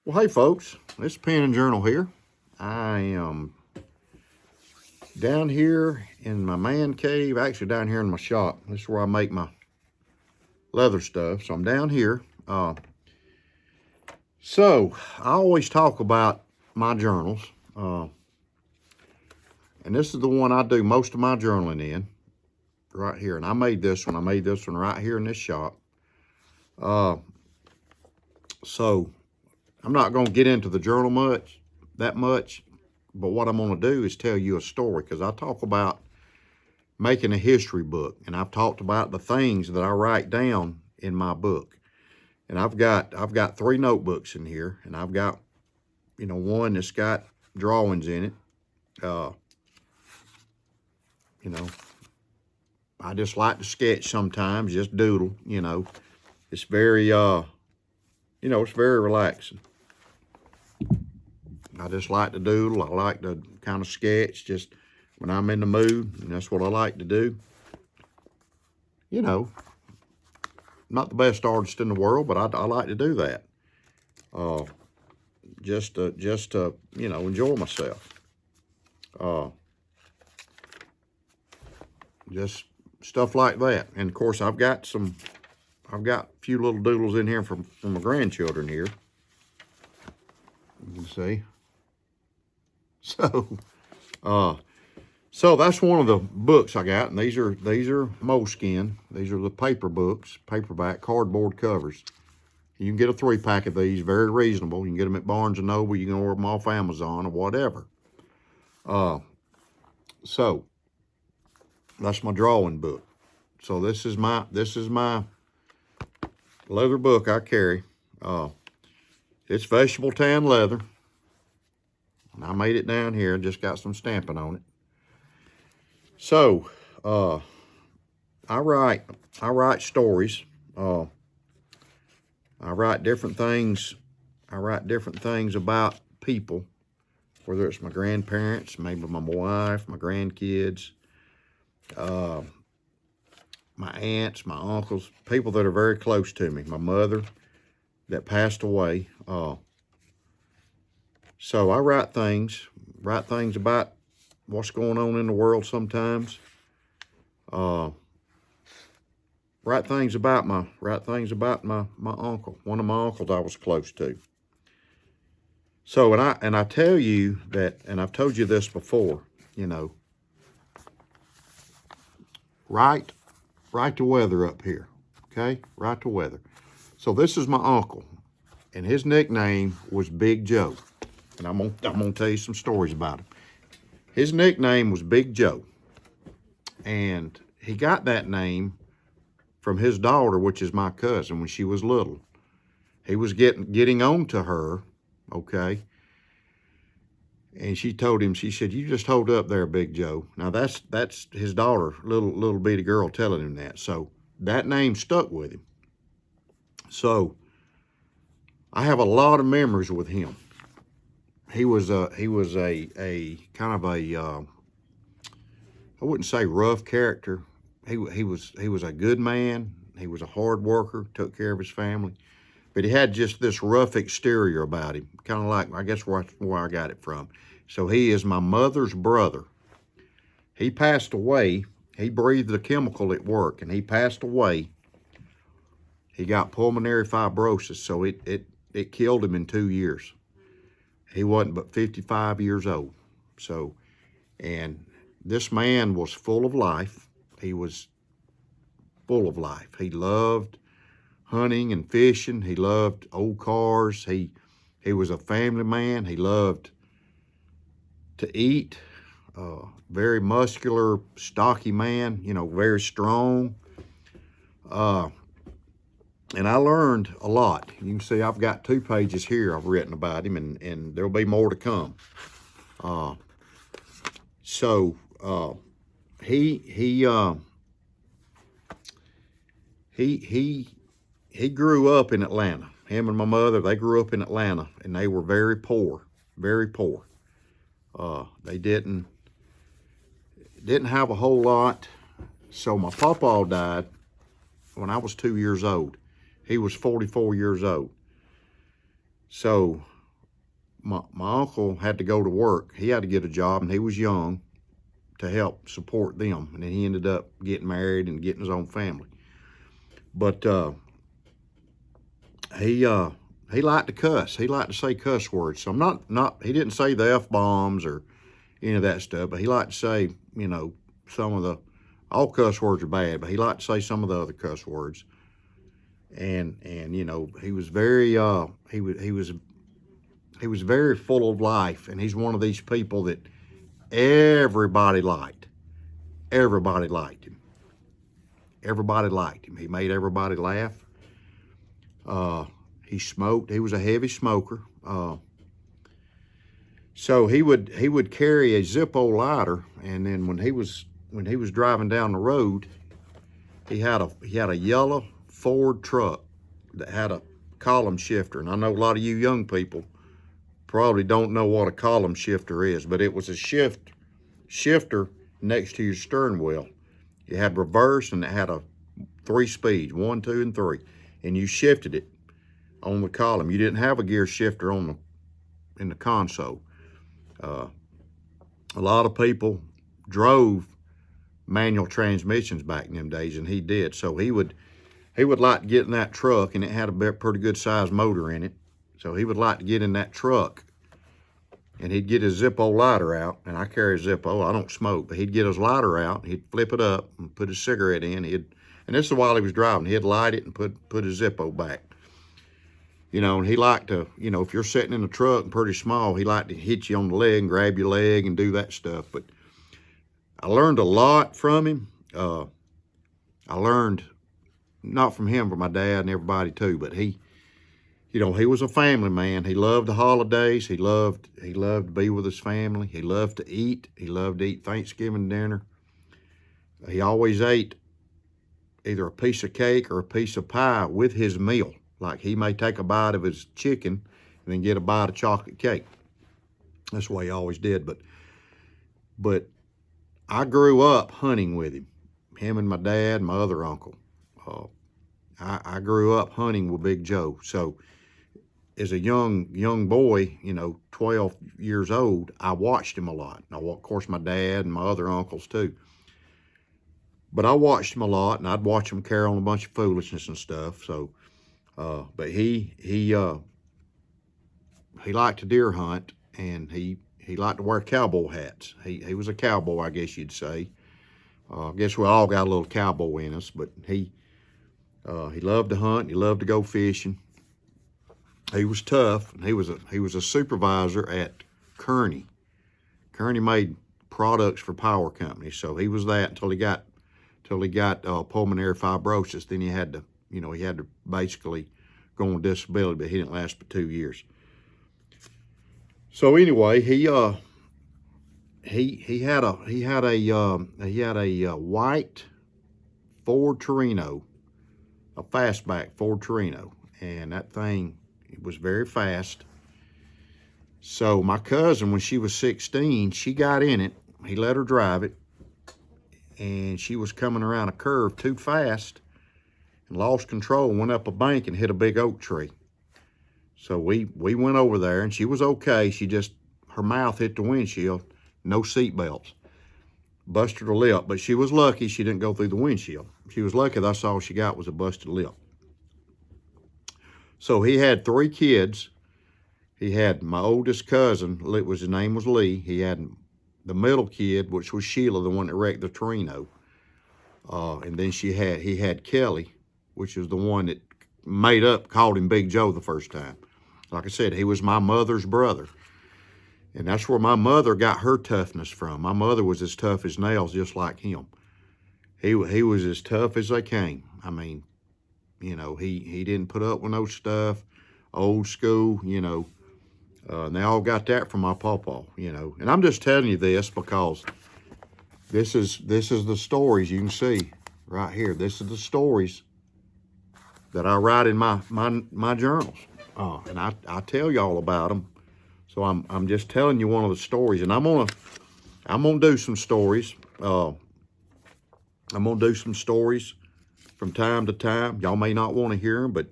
Well, hey folks, it's Pen and Journal here. I am down here in my man cave, actually down here in my shop. This is where I make my leather stuff. So I'm down here. So I always talk about my journals. And this is the one I do most of my journaling in, right here. And I made this one. I made this one right here in this shop. So I'm not going to get into the journal that much, but what I'm going to do is tell you a story, because I talk about making a history book, and I've talked about the things that I write down in my book. And I've got 3 notebooks in here, and I've got, one that's got drawings in it. I just like to sketch sometimes, just doodle, It's very, it's very relaxing. I just like to doodle. I like to kind of sketch just when I'm in the mood, and that's what I like to do. Not the best artist in the world, but I like to do that. Just to enjoy myself. Just stuff like that. And of course, I've got a few little doodles in here from my grandchildren here. You can see. So that's one of the books I got, and these are Moleskine. These are the paper books, paperback, cardboard covers. You can get a 3-pack of these, very reasonable. You can get them at Barnes & Noble. You can order them off Amazon or whatever. So that's my drawing book. So this is my leather book I carry. It's vegetable tan leather. And I made it down here, just got some stamping on it. So, I write stories. I write different things. I write different things about people, whether it's my grandparents, maybe my wife, my grandkids, my aunts, my uncles, people that are very close to me, my mother that passed away. So I write things about what's going on in the world sometimes. Write things about my uncle, one of my uncles I was close to. So, and I tell you that, and I've told you this before, write the weather up here, okay? Write the weather. So this is my uncle, and his nickname was Big Joe. And I'm gonna tell you some stories about him. His nickname was Big Joe, and he got that name from his daughter, which is my cousin, when she was little. He was getting on to her, okay? And she told him, she said, "You just hold up there, Big Joe." Now that's his daughter, little bitty girl, telling him that. So that name stuck with him. So I have a lot of memories with him. He was a kind of a I wouldn't say rough character. He was a good man. He was a hard worker, took care of his family, but he had just this rough exterior about him, kind of like, I guess, where I got it from. So he is my mother's brother. He passed away. He breathed a chemical at work, and he passed away. He got pulmonary fibrosis, so it killed him in 2 years. He wasn't but 55 years old. So, and this man was full of life. He was full of life. He loved hunting and fishing. He loved old cars. He was a family man. He loved to eat. Very muscular, stocky man, very strong. And I learned a lot. You can see I've got 2 pages here I've written about him, and there'll be more to come. He grew up in Atlanta. Him and my mother, they grew up in Atlanta, and they were very poor, very poor. They didn't have a whole lot. So my papa died when I was 2 years old. He was 44 years old. So my uncle had to go to work. He had to get a job, and he was young to help support them. And then he ended up getting married and getting his own family. But he liked to cuss. He liked to say cuss words. So he didn't say the F-bombs or any of that stuff, but he liked to say, some of all cuss words are bad, but he liked to say some of the other cuss words. And he was very he was very full of life, and he's one of these people that everybody liked. Everybody liked him. Everybody liked him. He made everybody laugh. He smoked. He was a heavy smoker. So he would carry a Zippo lighter, and then when he was driving down the road, he had a yellow Ford truck that had a column shifter. And I know a lot of you young people probably don't know what a column shifter is, but it was a shifter next to your steering wheel. You had reverse, and it had 3 speeds, 1, 2, and 3, and you shifted it on the column. You didn't have a gear shifter in the console. A lot of people drove manual transmissions back in them days, and he did. So he would like to get in that truck, and it had a pretty good sized motor in it. So he would like to get in that truck, and he'd get his Zippo lighter out, and I carry a Zippo. I don't smoke, but he'd get his lighter out, he'd flip it up and put his cigarette in. And this is while he was driving. He'd light it and put his Zippo back. And he liked to, if you're sitting in the truck and pretty small, he liked to hit you on the leg and grab your leg and do that stuff. But I learned a lot from him. I learned not from him, but my dad and everybody too. But he was a family man. He loved the holidays. He loved to be with his family. He loved to eat. He loved to eat Thanksgiving dinner. He always ate either a piece of cake or a piece of pie with his meal. Like, he may take a bite of his chicken and then get a bite of chocolate cake. That's the way he always did. But I grew up hunting with him and my dad and my other uncle. I grew up hunting with Big Joe. So as a young boy, 12 years old, I watched him a lot. Now, of course, my dad and my other uncles too. But I watched him a lot, and I'd watch him carry on a bunch of foolishness and stuff. So, but he liked to deer hunt, and he liked to wear cowboy hats. He was a cowboy, I guess you'd say. I guess we all got a little cowboy in us, but he loved to hunt. He loved to go fishing. He was tough, and he was a supervisor at Kearney. Kearney made products for power companies, so he was that until he got pulmonary fibrosis. Then he had to basically go on disability, but he didn't last but 2 years. So anyway, he had a white Ford Torino, a fastback Ford Torino, and that thing, it was very fast. So my cousin, when she was 16, she got in it. He let her drive it, and she was coming around a curve too fast and lost control, went up a bank and hit a big oak tree. So we went over there, and she was okay. Her mouth hit the windshield, no seat belts. Busted her lip, but she was lucky she didn't go through the windshield. She was lucky that's all she got was a busted lip. So he had 3 kids. He had my oldest cousin, his name was Lee. He had the middle kid, which was Sheila, the one that wrecked the Torino. And then he had Kelly, which is the one that called him Big Joe the first time. Like I said, he was my mother's brother. And that's where my mother got her toughness from. My mother was as tough as nails, just like him. He was as tough as they came. I mean, he didn't put up with no stuff, old school, and they all got that from my pawpaw, And I'm just telling you this because this is the stories you can see right here. This is the stories that I write in my journals, and I tell y'all about them. So I'm just telling you one of the stories, and I'm gonna do some stories. I'm gonna do some stories from time to time. Y'all may not want to hear them, but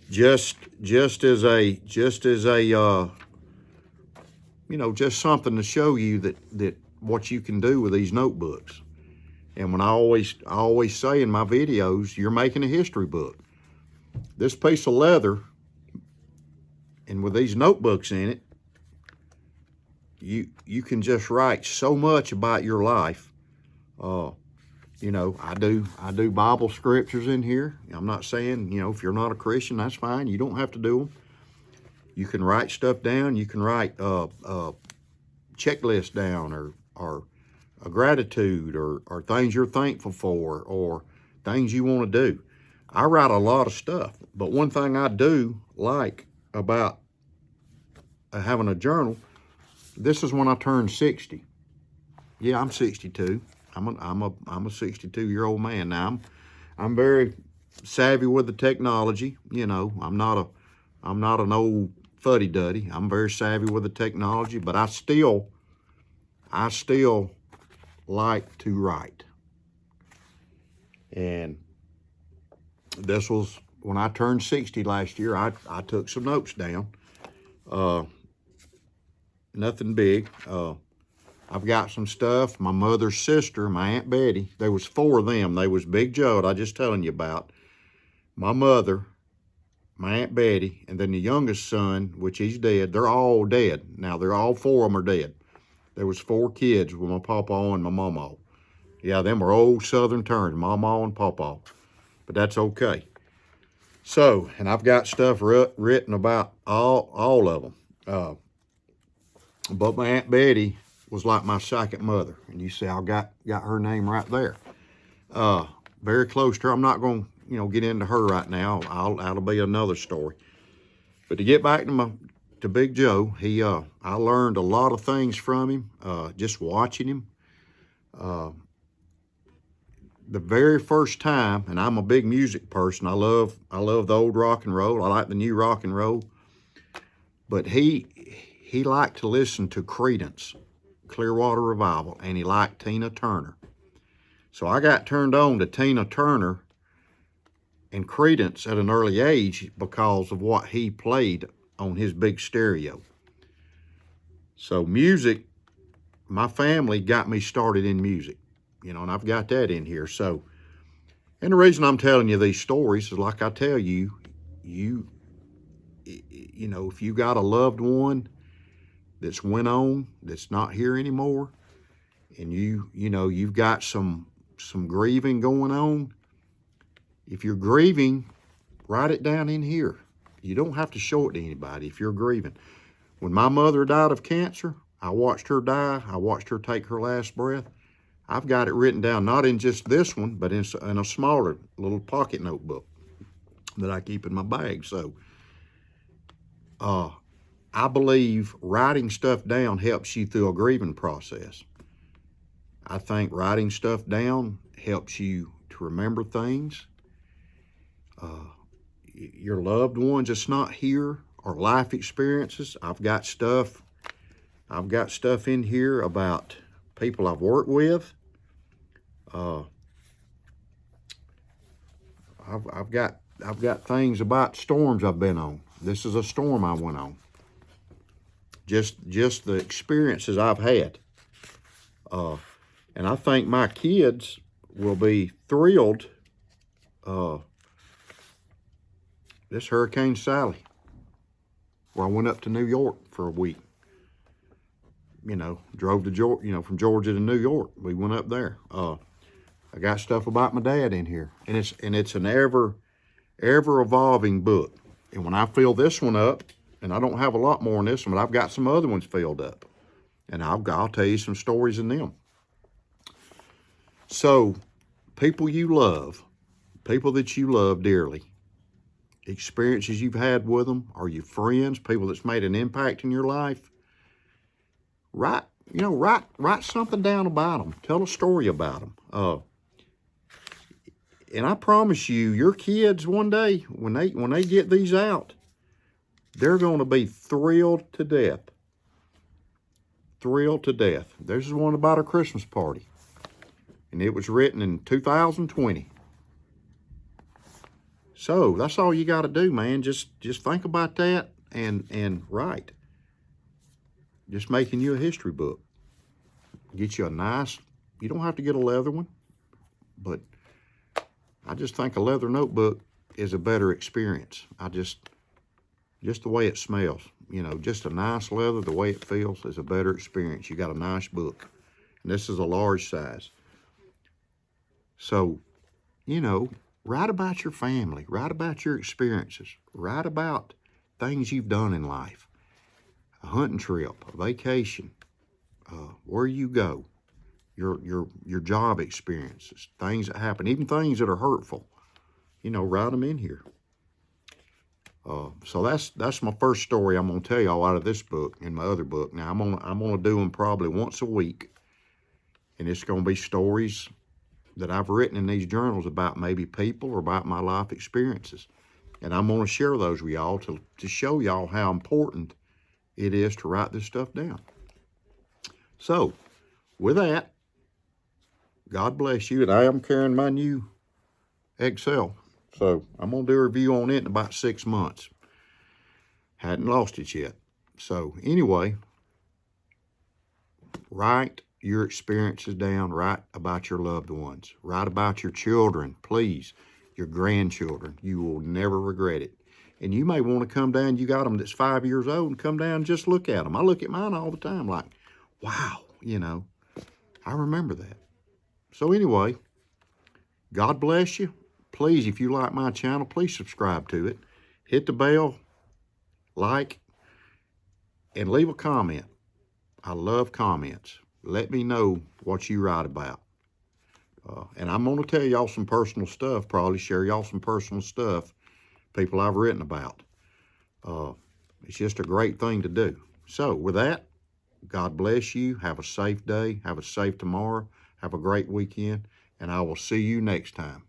just as a just something to show you that what you can do with these notebooks. And when I always say in my videos, you're making a history book. This piece of leather, and with these notebooks in it, you can just write so much about your life. I do Bible scriptures in here. I'm not saying, if you're not a Christian, that's fine. You don't have to do them. You can write stuff down. You can write a checklist down, or a gratitude, or things you're thankful for, or things you want to do. I write a lot of stuff, but one thing I do like about having a journal, this is when I turned 60. Yeah, I'm 62. I'm a 62-year-old man now. I'm very savvy with the technology. I'm not an old fuddy-duddy. I'm very savvy with the technology, but I still like to write. And this was when I turned 60 last year. I took some notes down. Nothing big. I've got some stuff. My mother's sister, my Aunt Betty, there was 4 of them. They was Big Joe that I just telling you about. My mother, my Aunt Betty, and then the youngest son, which he's dead. They're all dead. Now, all 4 of them are dead. There was 4 kids with my pawpaw and my mama. Yeah, them were old Southern terms, mama and pawpaw. But that's okay. So, and I've got stuff written about all of them. But my Aunt Betty was like my second mother. And you see, I got her name right there. Very close to her. I'm not going to, get into her right now. That'll be another story. But to get back to Big Joe, I learned a lot of things from him, just watching him. The very first time, and I'm a big music person. I love the old rock and roll. I like the new rock and roll. But he liked to listen to Creedence Clearwater Revival, and he liked Tina Turner. So I got turned on to Tina Turner and Creedence at an early age because of what he played on his big stereo. So music, my family got me started in music, and I've got that in here. So, and the reason I'm telling you these stories is, like I tell you, if you got a loved one that's went on, that's not here anymore, and you've got some grieving going on, if you're grieving, write it down in here. You don't have to show it to anybody if you're grieving. When my mother died of cancer, I watched her die. I watched her take her last breath. I've got it written down, not in just this one, but in a smaller little pocket notebook that I keep in my bag. So, I believe writing stuff down helps you through a grieving process. I think writing stuff down helps you to remember things. Your loved ones that's not here, or life experiences. I've got stuff in here about people I've worked with. I've got things about storms I've been on. This is a storm I went on. Just the experiences I've had. And I think my kids will be thrilled. This Hurricane Sally, where I went up to New York for a week. Drove to Georgia, from Georgia to New York. We went up there. I got stuff about my dad in here, and it's an ever evolving book. And when I fill this one up, and I don't have a lot more in this one, but I've got some other ones filled up, and I'll tell you some stories in them. So, people you love, people that you love dearly, experiences you've had with them, or your friends, people that's made an impact in your life, write something down about them. Tell a story about them. And I promise you, your kids one day, when they get these out, they're going to be thrilled to death. Thrilled to death. This is one about a Christmas party, and it was written in 2020. So that's all you got to do, man. Just think about that and write. just making you a history book. Get you a nice, you don't have to get a leather one, but I just think a leather notebook is a better experience. Just the way it smells, you know, just a nice leather, the way it feels is a better experience. You got a nice book. And this is a large size. So, you know, write about your family, write about your experiences, write about things you've done in life. A hunting trip, a vacation, where you go, your job experiences, things that happen, even things that are hurtful. You know, write them in here. So that's my first story I'm gonna tell y'all out of this book and my other book. Now I'm gonna do them probably once a week, and it's gonna be stories that I've written in these journals about maybe people or about my life experiences, and I'm gonna share those with y'all to show y'all how important it is to write this stuff down. So with that, God bless you, and I am carrying my new Excel. So I'm going to do a review on it in about 6 months. Hadn't lost it yet. So anyway, write your experiences down. Write about your loved ones. Write about your children, please. Your grandchildren. You will never regret it. And you may want to come down. You got them that's 5 years old and come down and just look at them. I look at mine all the time like, wow, you know, I remember that. So anyway, God bless you. Please, if you like my channel, please subscribe to it. Hit the bell, like, and leave a comment. I love comments. Let me know what you write about. And I'm going to tell y'all some personal stuff, probably share y'all some personal stuff, people I've written about. It's just a great thing to do. So with that, God bless you. Have a safe day. Have a safe tomorrow. Have a great weekend. And I will see you next time.